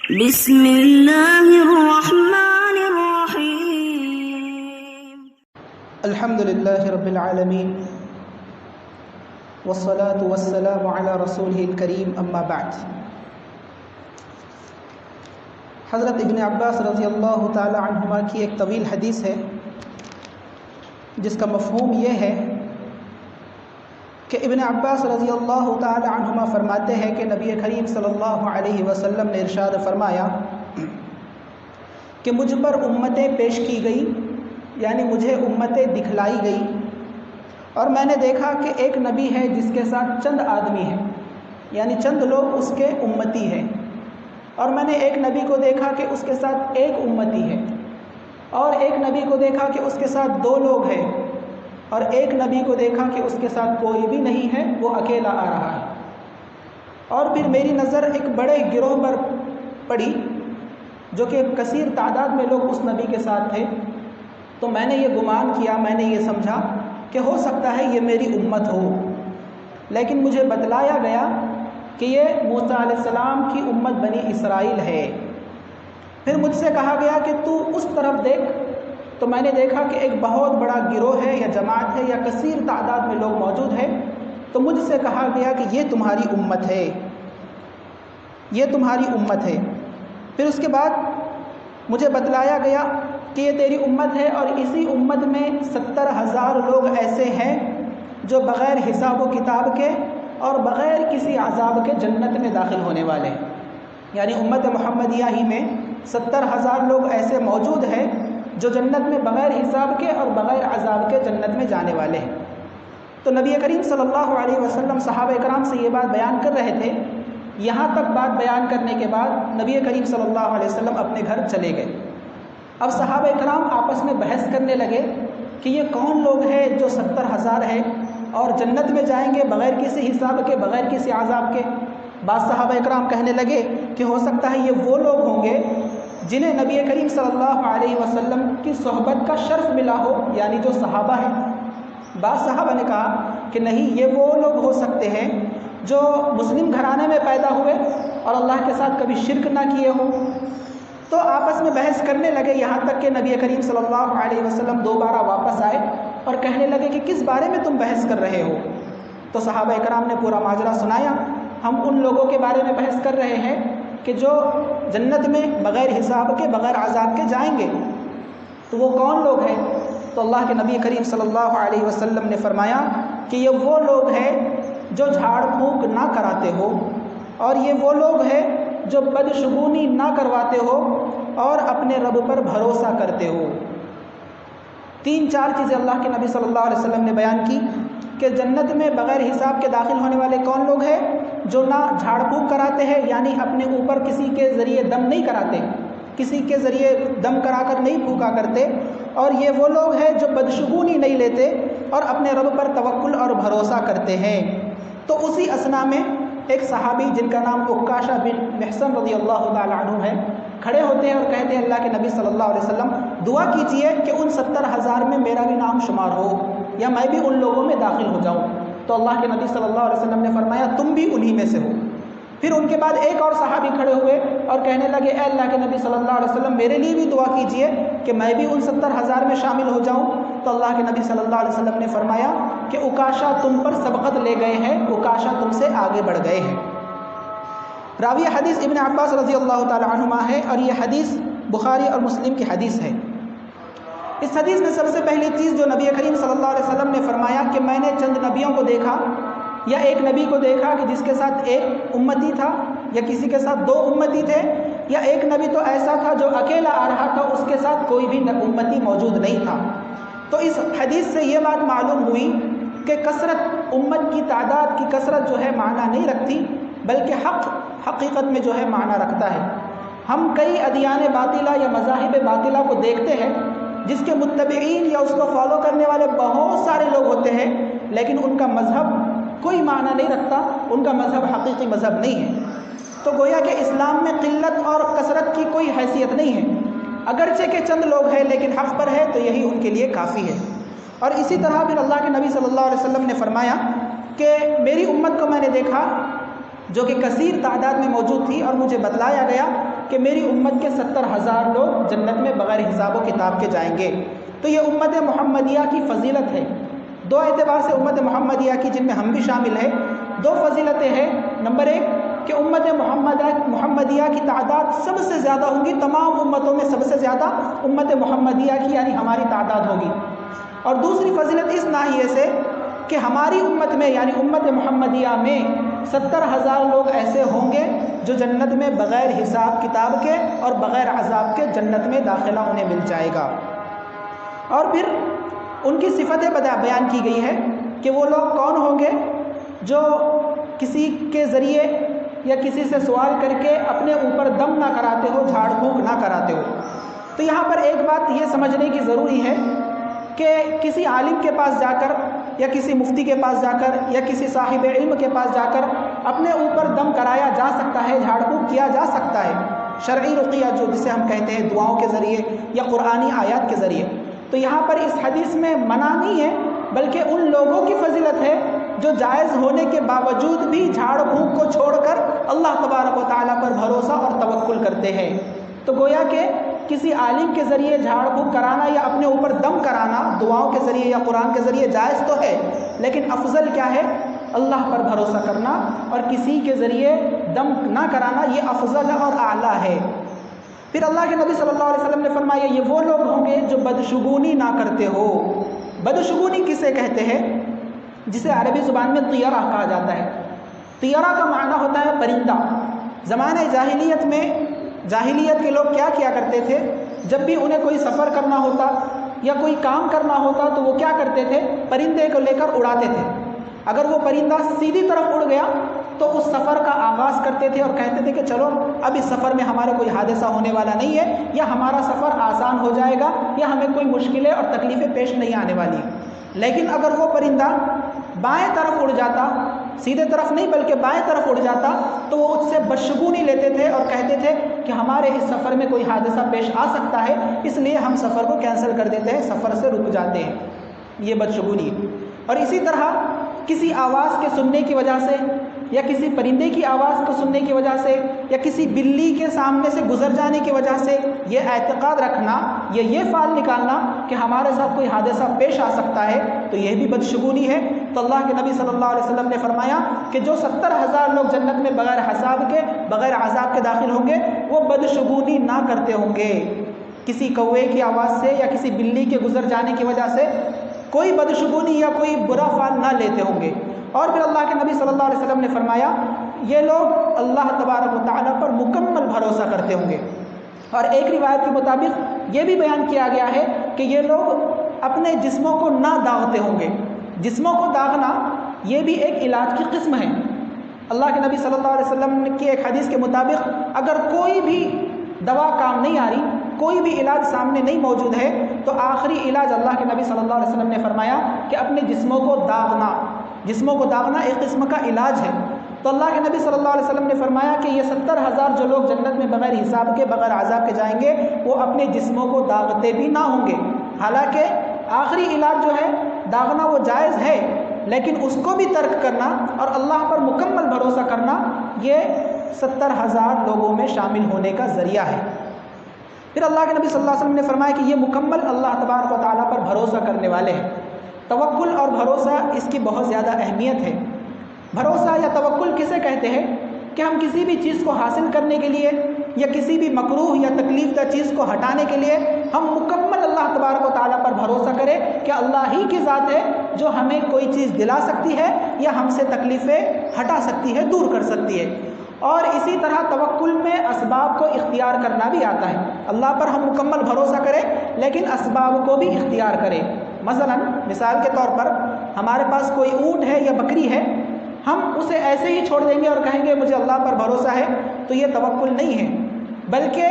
بسم اللہ الرحمن الرحیم الحمد للہ رب العالمین والصلاة والسلام علی رسولہ الکریم اما بعد۔ حضرت ابن عباس رضی اللہ تعالی عنہما کی ایک طویل حدیث ہے جس کا مفہوم یہ ہے کہ ابن عباس رضی اللہ تعالی عنہما فرماتے ہیں کہ نبی کریم صلی اللہ علیہ وسلم نے ارشاد فرمایا کہ مجھ پر امتیں پیش کی گئی، یعنی مجھے امتیں دکھلائی گئی، اور میں نے دیکھا کہ ایک نبی ہے جس کے ساتھ چند آدمی ہیں، یعنی چند لوگ اس کے امتی ہیں، اور میں نے ایک نبی کو دیکھا کہ اس کے ساتھ ایک امتی ہے، اور ایک نبی کو دیکھا کہ اس کے ساتھ دو لوگ ہیں، اور ایک نبی کو دیکھا کہ اس کے ساتھ کوئی بھی نہیں ہے، وہ اکیلا آ رہا ہے۔ اور پھر میری نظر ایک بڑے گروہ پر پڑی جو کہ کثیر تعداد میں لوگ اس نبی کے ساتھ تھے، تو میں نے یہ گمان کیا، میں نے یہ سمجھا کہ ہو سکتا ہے یہ میری امت ہو، لیکن مجھے بتلایا گیا کہ یہ موسیٰ علیہ السلام کی امت بنی اسرائیل ہے۔ پھر مجھ سے کہا گیا کہ تو اس طرف دیکھ، تو میں نے دیکھا کہ ایک بہت بڑا گروہ ہے یا جماعت ہے یا کثیر تعداد میں لوگ موجود ہیں، تو مجھ سے کہا گیا کہ یہ تمہاری امت ہے، یہ تمہاری امت ہے۔ پھر اس کے بعد مجھے بتلایا گیا کہ یہ تیری امت ہے، اور اسی امت میں 70,000 لوگ ایسے ہیں جو بغیر حساب و کتاب کے اور بغیر کسی عذاب کے جنت میں داخل ہونے والے ہیں، یعنی امت محمدیہ ہی میں 70,000 لوگ ایسے موجود ہیں جو جنت میں بغیر حساب کے اور بغیر عذاب کے جنت میں جانے والے ہیں۔ تو نبی کریم صلی اللہ علیہ وسلم صحابہ کرام سے یہ بات بیان کر رہے تھے، یہاں تک بات بیان کرنے کے بعد نبی کریم صلی اللہ علیہ وسلم اپنے گھر چلے گئے۔ اب صحابہ کرام آپس میں بحث کرنے لگے کہ یہ کون لوگ ہیں جو 70,000 ہیں اور جنت میں جائیں گے بغیر کسی حساب کے، بغیر کسی عذاب کے۔ بعض صحابہ کرام کہنے لگے کہ ہو سکتا ہے یہ وہ لوگ ہوں گے جنہیں نبی کریم صلی اللہ علیہ وسلم کی صحبت کا شرف ملا ہو، یعنی جو صحابہ ہیں۔ بعض صحابہ نے کہا کہ نہیں، یہ وہ لوگ ہو سکتے ہیں جو مسلم گھرانے میں پیدا ہوئے اور اللہ کے ساتھ کبھی شرک نہ کیے ہوں۔ تو آپس میں بحث کرنے لگے، یہاں تک کہ نبی کریم صلی اللہ علیہ وسلم دوبارہ واپس آئے اور کہنے لگے کہ کس بارے میں تم بحث کر رہے ہو؟ تو صحابہ کرام نے پورا ماجرا سنایا، ہم ان لوگوں کے بارے میں بحث کر رہے ہیں کہ جو جنت میں بغیر حساب کے بغیر عذاب کے جائیں گے، تو وہ کون لوگ ہیں؟ تو اللہ کے نبی کریم صلی اللہ علیہ وسلم نے فرمایا کہ یہ وہ لوگ ہیں جو جھاڑ پھونک نہ کراتے ہو، اور یہ وہ لوگ ہیں جو بدشگونی نہ کرواتے ہو اور اپنے رب پر بھروسہ کرتے ہو۔ 3-4 چیزیں اللہ کے نبی صلی اللہ علیہ وسلم نے بیان کی کہ جنت میں بغیر حساب کے داخل ہونے والے کون لوگ ہیں؟ جو نہ جھاڑ پھونک کراتے ہیں، یعنی اپنے اوپر کسی کے ذریعے دم نہیں کراتے، کسی کے ذریعے دم کرا کر نہیں پھونکا کرتے، اور یہ وہ لوگ ہیں جو بدشگونی نہیں لیتے اور اپنے رب پر توکل اور بھروسہ کرتے ہیں۔ تو اسی اثنا میں ایک صحابی جن کا نام عکاشہ بن محصن رضی اللہ تعالی عنہ ہے، کھڑے ہوتے ہیں اور کہتے ہیں اللہ کے نبی صلی اللہ علیہ وسلم دعا کیجئے کہ ان 70,000 میں میرا بھی نام شمار ہو یا میں بھی ان لوگوں میں داخل ہو جاؤں۔ تو اللہ کے نبی صلی اللہ علیہ وسلم نے فرمایا تم بھی انہی میں سے ہو۔ پھر ان کے بعد ایک اور صحابی کھڑے ہوئے اور کہنے لگے اے اللہ کے نبی صلی اللہ علیہ وسلم میرے لیے بھی دعا کیجئے کہ میں بھی ان 70,000 میں شامل ہو جاؤں۔ تو اللہ کے نبی صلی اللہ علیہ وسلم نے فرمایا کہ عکاشہ تم پر سبقت لے گئے ہیں، عکاشہ تم سے آگے بڑھ گئے ہیں۔ راوی حدیث ابن عباس رضی اللہ تعالی عنہما ہے، اور یہ حدیث بخاری اور مسلم کی حدیث ہے۔ اس حدیث میں سب سے پہلی چیز جو نبی کریم صلی اللہ علیہ وسلم نے فرمایا کہ میں نے چند نبیوں کو دیکھا، یا ایک نبی کو دیکھا کہ جس کے ساتھ ایک امتی تھا، یا کسی کے ساتھ 2 امتی تھے، یا ایک نبی تو ایسا تھا جو اکیلا آ رہا تھا، اس کے ساتھ کوئی بھی امتی موجود نہیں تھا۔ تو اس حدیث سے یہ بات معلوم ہوئی کہ کثرت، امت کی تعداد کی کثرت جو ہے معنی نہیں رکھتی، بلکہ حقیقت میں جو ہے معنی رکھتا ہے۔ ہم کئی ادیان باطلہ یا مذاہب باطلہ کو دیکھتے ہیں جس کے متبعین یا اس کو فالو کرنے والے بہت سارے لوگ ہوتے ہیں، لیکن ان کا مذہب کوئی معنی نہیں رکھتا، ان کا مذہب حقیقی مذہب نہیں ہے۔ تو گویا کہ اسلام میں قلت اور کثرت کی کوئی حیثیت نہیں ہے، اگرچہ کہ چند لوگ ہیں لیکن حق پر ہے تو یہی ان کے لیے کافی ہے۔ اور اسی طرح پھر اللہ کے نبی صلی اللہ علیہ وسلم نے فرمایا کہ میری امت کو میں نے دیکھا جو کہ کثیر تعداد میں موجود تھی، اور مجھے بتلایا گیا کہ میری امت کے 70,000 لوگ جنت میں بغیر حساب و کتاب کے جائیں گے۔ تو یہ امت محمدیہ کی فضیلت ہے، دو اعتبار سے امت محمدیہ کی، جن میں ہم بھی شامل ہیں، دو فضیلتیں ہیں۔ نمبر ایک کہ امت محمدیہ کی تعداد سب سے زیادہ ہوگی، تمام امتوں میں سب سے زیادہ امت محمدیہ کی یعنی ہماری تعداد ہوگی۔ اور دوسری فضیلت اس ناحیے سے کہ ہماری امت میں یعنی امت محمدیہ میں 70,000 لوگ ایسے ہوں گے جو جنت میں بغیر حساب کتاب کے اور بغیر عذاب کے جنت میں داخلہ انہیں مل جائے گا۔ اور پھر ان کی صفتیں بیان کی گئی ہے کہ وہ لوگ کون ہوں گے جو کسی کے ذریعے یا کسی سے سوال کر کے اپنے اوپر دم نہ کراتے ہو، جھاڑ پھونک نہ کراتے ہو۔ تو یہاں پر ایک بات یہ سمجھنے کی ضروری ہے کہ کسی عالم کے پاس جا کر یا کسی مفتی کے پاس جا کر یا کسی صاحب علم کے پاس جا کر اپنے اوپر دم کرایا جا سکتا ہے، جھاڑ پھونک کیا جا سکتا ہے، شرعی رقیہ جسے ہم کہتے ہیں، دعاؤں کے ذریعے یا قرآنی آیات کے ذریعے۔ تو یہاں پر اس حدیث میں منع نہیں ہے، بلکہ ان لوگوں کی فضیلت ہے جو جائز ہونے کے باوجود بھی جھاڑ پھونک کو چھوڑ کر اللہ تبارک و تعالیٰ پر بھروسہ اور توکل کرتے ہیں۔ تو گویا کہ کسی عالم کے ذریعے جھاڑ پھونک کرانا یا اپنے اوپر دم کرانا دعاؤں کے ذریعے یا قرآن کے ذریعے جائز تو ہے، لیکن افضل کیا ہے؟ اللہ پر بھروسہ کرنا اور کسی کے ذریعے دم نہ کرانا، یہ افضل اور اعلیٰ ہے۔ پھر اللہ کے نبی صلی اللہ علیہ وسلم نے فرمایا یہ وہ لوگ ہوں گے جو بدشگونی نہ کرتے ہو۔ بدشگونی کسے کہتے ہیں؟ جسے عربی زبان میں طیرہ کہا جاتا ہے۔ طیرہ کا معنی ہوتا ہے پرندہ۔ زمانہ جاہلیت میں جاہلیت کے لوگ کیا کرتے تھے؟ جب بھی انہیں کوئی سفر کرنا ہوتا یا کوئی کام کرنا ہوتا تو وہ کیا کرتے تھے؟ پرندے کو لے کر اڑاتے تھے۔ اگر وہ پرندہ سیدھی طرف اڑ گیا تو اس سفر کا آغاز کرتے تھے اور کہتے تھے کہ چلو اب اس سفر میں ہمارا کوئی حادثہ ہونے والا نہیں ہے، یا ہمارا سفر آسان ہو جائے گا، یا ہمیں کوئی مشکلیں اور تکلیفیں پیش نہیں آنے والی۔ لیکن اگر وہ پرندہ بائیں طرف اڑ جاتا، سیدھے طرف نہیں بلکہ بائیں طرف اڑ جاتا، تو وہ اس سے بدشگونی لیتے تھے اور کہتے تھے کہ ہمارے اس سفر میں کوئی حادثہ پیش آ سکتا ہے، اس لیے ہم سفر کو کینسل کر دیتے ہیں، سفر سے رک جاتے ہیں۔ یہ بدشگونی۔ اور اسی طرح کسی آواز کے سننے کی وجہ سے یا کسی پرندے کی آواز کو سننے کی وجہ سے یا کسی بلی کے سامنے سے گزر جانے کی وجہ سے یہ اعتقاد رکھنا یا یہ فال نکالنا کہ ہمارے ساتھ کوئی حادثہ پیش آ سکتا ہے، تو یہ بھی بدشگونی ہے۔ تو اللہ کے نبی صلی اللہ علیہ وسلم نے فرمایا کہ جو 70,000 لوگ جنت میں بغیر حساب کے بغیر عذاب کے داخل ہوں گے وہ بدشگونی نہ کرتے ہوں گے، کسی کوے کی آواز سے یا کسی بلی کے گزر جانے کی وجہ سے کوئی بدشگونی یا کوئی برا فال نہ لیتے ہوں گے۔ اور پھر اللہ کے نبی صلی اللہ علیہ وسلم نے فرمایا یہ لوگ اللہ تبارک و تعالیٰ پر مکمل بھروسہ کرتے ہوں گے۔ اور ایک روایت کے مطابق یہ بھی بیان کیا گیا ہے کہ یہ لوگ اپنے جسموں کو نہ داغتے ہوں گے۔ جسموں کو داغنا یہ بھی ایک علاج کی قسم ہے۔ اللہ کے نبی صلی اللہ علیہ وسلم کی ایک حدیث کے مطابق اگر کوئی بھی دوا کام نہیں آ رہی، کوئی بھی علاج سامنے نہیں موجود ہے، تو آخری علاج اللہ کے نبی صلی اللہ علیہ وسلم نے فرمایا کہ اپنے جسموں کو داغنا۔ جسموں کو داغنا ایک قسم کا علاج ہے۔ تو اللہ کے نبی صلی اللہ علیہ وسلم نے فرمایا کہ یہ 70,000 جو لوگ جنت میں بغیر حساب کے بغیر عذاب کے جائیں گے وہ اپنے جسموں کو داغتے بھی نہ ہوں گے۔ حالانکہ آخری علاج جو ہے داغنا وہ جائز ہے، لیکن اس کو بھی ترک کرنا اور اللہ پر مکمل بھروسہ کرنا یہ 70,000 لوگوں میں شامل ہونے کا ذریعہ ہے۔ پھر اللہ کے نبی صلی اللہ علیہ وسلم نے فرمایا کہ یہ مکمل اللہ تبارک و تعالیٰ پر بھروسہ کرنے والے ہیں۔ توکل اور بھروسہ اس کی بہت زیادہ اہمیت ہے۔ بھروسہ یا توکل کسے کہتے ہیں؟ کہ ہم کسی بھی چیز کو حاصل کرنے کے لیے یا کسی بھی مکروہ یا تکلیف دہ چیز کو ہٹانے کے لیے ہم مکمل اللہ تبارک و تعالیٰ پر بھروسہ کریں کہ اللہ ہی کی ذات ہے جو ہمیں کوئی چیز دلا سکتی ہے یا ہم سے تکلیفیں ہٹا سکتی ہے، دور کر سکتی ہے۔ اور اسی طرح توکل میں اسباب کو اختیار کرنا بھی آتا ہے۔ اللہ پر ہم مکمل بھروسہ کریں لیکن اسباب کو بھی اختیار کریں۔ مثلا مثال کے طور پر ہمارے پاس کوئی اونٹ ہے یا بکری ہے، ہم اسے ایسے ہی چھوڑ دیں گے اور کہیں گے مجھے اللہ پر بھروسہ ہے، تو یہ توکل نہیں ہے، بلکہ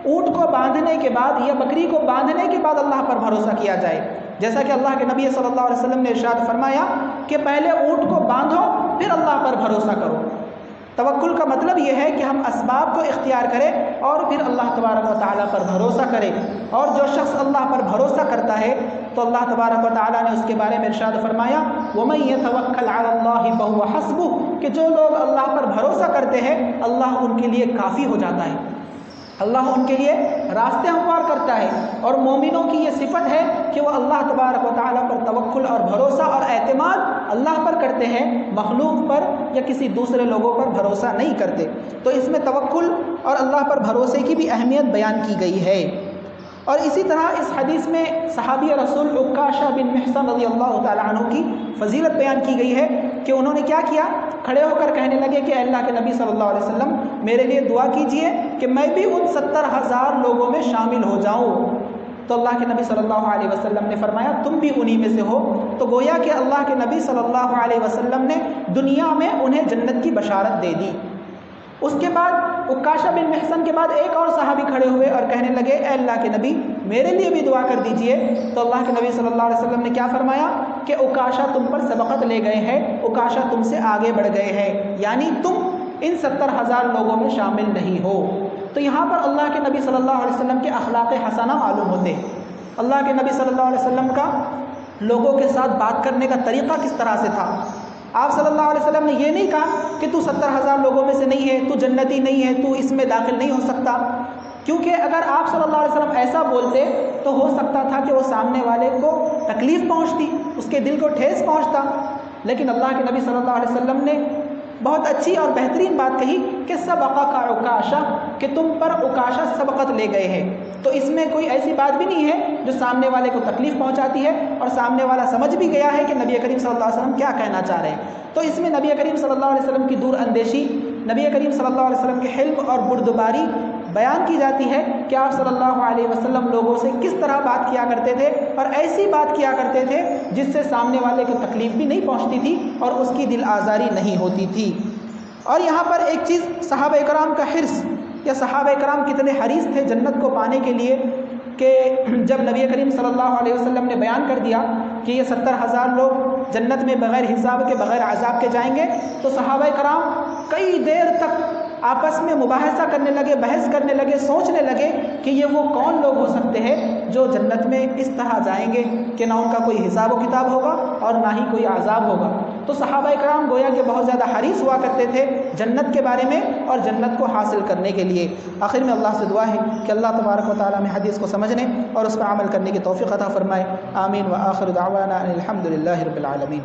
اونٹ کو باندھنے کے بعد یا بکری کو باندھنے کے بعد اللہ پر بھروسہ کیا جائے۔ جیسا کہ اللہ کے نبی صلی اللہ علیہ وسلم نے ارشاد فرمایا کہ پہلے اونٹ کو باندھو پھر اللہ پر بھروسہ کرو۔ توکل کا مطلب یہ ہے کہ ہم اسباب کو اختیار کریں اور پھر اللہ تبارک و تعالیٰ پر بھروسہ کریں. اور جو شخص اللہ پر بھروسہ کرتا ہے تو اللہ تبارک و تعالیٰ نے اس کے بارے میں ارشاد فرمایا وَمَن يَتَوَكَّلْ عَلَى اللَّهِ فَهُوَ حَسْبُهُ، کہ جو لوگ اللہ پر بھروسہ کرتے ہیں اللہ ان کے لیے کافی ہو جاتا ہے، اللہ ان کے لیے راستے ہموار کرتا ہے. اور مومنوں کی یہ صفت ہے کہ وہ اللہ تبارک و تعالیٰ پر توکل اور بھروسہ اور اعتماد اللہ پر کرتے ہیں، مخلوق پر یا کسی دوسرے لوگوں پر بھروسہ نہیں کرتے. تو اس میں توکل اور اللہ پر بھروسے کی بھی اہمیت بیان کی گئی ہے. اور اسی طرح اس حدیث میں صحابی رسول عکاشہ بن محصن رضی اللہ تعالیٰ عنہ کی فضیلت بیان کی گئی ہے کہ انہوں نے کیا کیا، کھڑے ہو کر کہنے لگے کہ اللہ کے نبی صلی اللہ علیہ وسلم میرے لیے دعا کیجئے کہ میں بھی ان 70,000 لوگوں میں شامل ہو جاؤں. تو اللہ کے نبی صلی اللہ علیہ وسلم نے فرمایا تم بھی انہی میں سے ہو. تو گویا کہ اللہ کے نبی صلی اللہ علیہ وسلم نے دنیا میں انہیں جنت کی بشارت دے دی. اس کے بعد عکاشہ بن محصن کے بعد ایک اور صحابی کھڑے ہوئے اور کہنے لگے اے اللہ کے نبی میرے لیے بھی دعا کر دیجئے. تو اللہ کے نبی صلی اللہ علیہ وسلم نے کیا فرمایا کہ عکاشہ تم پر سبقت لے گئے ہیں، عکاشہ تم سے آگے بڑھ گئے ہیں، یعنی تم ان 70,000 لوگوں میں شامل نہیں ہو. تو یہاں پر اللہ کے نبی صلی اللہ علیہ وسلم کے اخلاق حسنہ معلوم ہوتے ہیں. اللہ کے نبی صلی اللہ علیہ وسلم کا لوگوں کے ساتھ بات کرنے کا طریقہ کس طرح سے تھا. آپ صلی اللہ علیہ وسلم نے یہ نہیں کہا کہ تو 70,000 لوگوں میں سے نہیں ہے، تو جنتی نہیں ہے، تو اس میں داخل نہیں ہو سکتا. کیونکہ اگر آپ صلی اللہ علیہ وسلم ایسا بولتے تو ہو سکتا تھا کہ وہ سامنے والے کو تکلیف پہنچتی، اس کے دل کو ٹھیس پہنچتا. لیکن اللہ کے نبی صلی اللہ علیہ وسلم نے بہت اچھی اور بہترین بات کہی کہ سبقک عکاشہ، کہ تم پر عکاشہ سبقت لے گئے ہیں. تو اس میں کوئی ایسی بات بھی نہیں ہے جو سامنے والے کو تکلیف پہنچاتی ہے، اور سامنے والا سمجھ بھی گیا ہے کہ نبی کریم صلی اللہ علیہ وسلم کیا کہنا چاہ رہے ہیں. تو اس میں نبی کریم صلی اللہ علیہ وسلم کی دور اندیشی، نبی کریم صلی اللہ علیہ وسلم کے حلم اور بردباری بیان کی جاتی ہے کہ آپ صلی اللہ علیہ وسلم لوگوں سے کس طرح بات کیا کرتے تھے، اور ایسی بات کیا کرتے تھے جس سے سامنے والے کو تکلیف بھی نہیں پہنچتی تھی اور اس کی دل آزاری نہیں ہوتی تھی. اور یہاں پر ایک چیز صحابہ کرام کا حرص، یا صحابہ کرام کتنے حریص تھے جنت کو پانے کے لیے، کہ جب نبی کریم صلی اللہ علیہ وسلم نے بیان کر دیا کہ یہ 70,000 لوگ جنت میں بغیر حساب کے بغیر عذاب کے جائیں گے، تو صحابہ کرام کئی دیر تک آپس میں مباحثہ کرنے لگے، بحث کرنے لگے، سوچنے لگے کہ یہ وہ کون لوگ ہو سکتے ہیں جو جنت میں اس طرح جائیں گے کہ نہ ان کا کوئی حساب و کتاب ہوگا اور نہ ہی کوئی عذاب ہوگا. تو صحابہ کرام گویا کہ بہت زیادہ حریص ہوا کرتے تھے جنت کے بارے میں اور جنت کو حاصل کرنے کے لیے. آخر میں اللہ سے دعا ہے کہ اللہ تبارک و تعالیٰ میں حدیث کو سمجھنے اور اس پر عمل کرنے کی توفیق عطا فرمائے. آمین. وآخر دعوانا ان الحمد للہ رب العالمین.